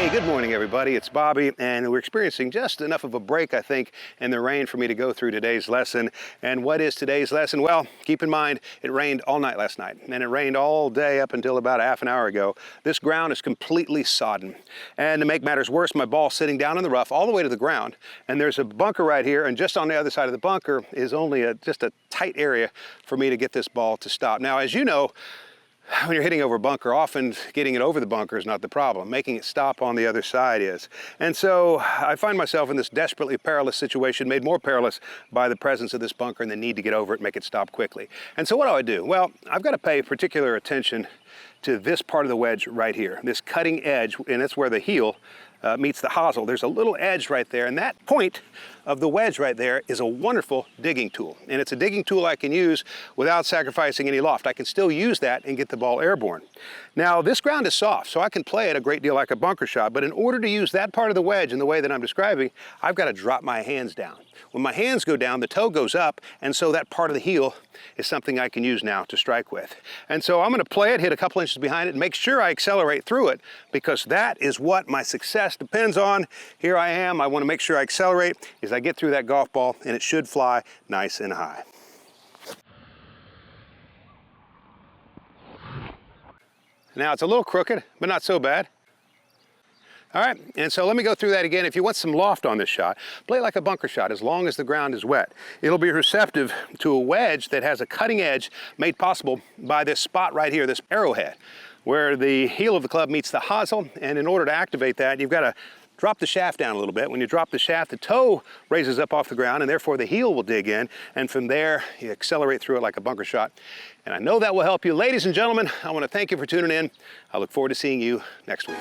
Hey, good morning everybody, it's Bobby, and we're experiencing just enough of a break, I think, in the rain for me to go through today's lesson. And what is today's lesson? Well, keep in mind, it rained all night last night, and it rained all day up until about half an hour ago. This ground is completely sodden. And to make matters worse, my ball's sitting down in the rough all the way to the ground, and there's a bunker right here, and just on the other side of the bunker is only just a tight area for me to get this ball to stop. Now, as you know, when you're hitting over a bunker, often getting it over the bunker is not the problem. Making it stop on the other side is. And so I find myself in this desperately perilous situation, made more perilous by the presence of this bunker and the need to get over it and make it stop quickly. And so what do I do? Well, I've got to pay particular attention to this part of the wedge right here, this cutting edge, and that's where the heel meets the hosel. There's a little edge right there, and that point of the wedge right there is a wonderful digging tool. And it's a digging tool I can use without sacrificing any loft. I can still use that and get the ball airborne. Now, this ground is soft, so I can play it a great deal like a bunker shot, but in order to use that part of the wedge in the way that I'm describing, I've got to drop my hands down. When my hands go down, the toe goes up, and so that part of the heel is something I can use now to strike with. And so I'm going to play it, hit a couple inches behind it, and make sure I accelerate through it, because that is what my success depends on. Here I am. I want to make sure I accelerate as I get through that golf ball, and it should fly nice and high. Now it's a little crooked, but not so bad. All right, and so let me go through that again. If you want some loft on this shot, play like a bunker shot as long as the ground is wet. It'll be receptive to a wedge that has a cutting edge made possible by this spot right here, this arrowhead, where the heel of the club meets the hosel, and in order to activate that, you've got to drop the shaft down a little bit. When you drop the shaft, the toe raises up off the ground, and therefore the heel will dig in, and from there, you accelerate through it like a bunker shot. And I know that will help you. Ladies and gentlemen, I want to thank you for tuning in. I look forward to seeing you next week.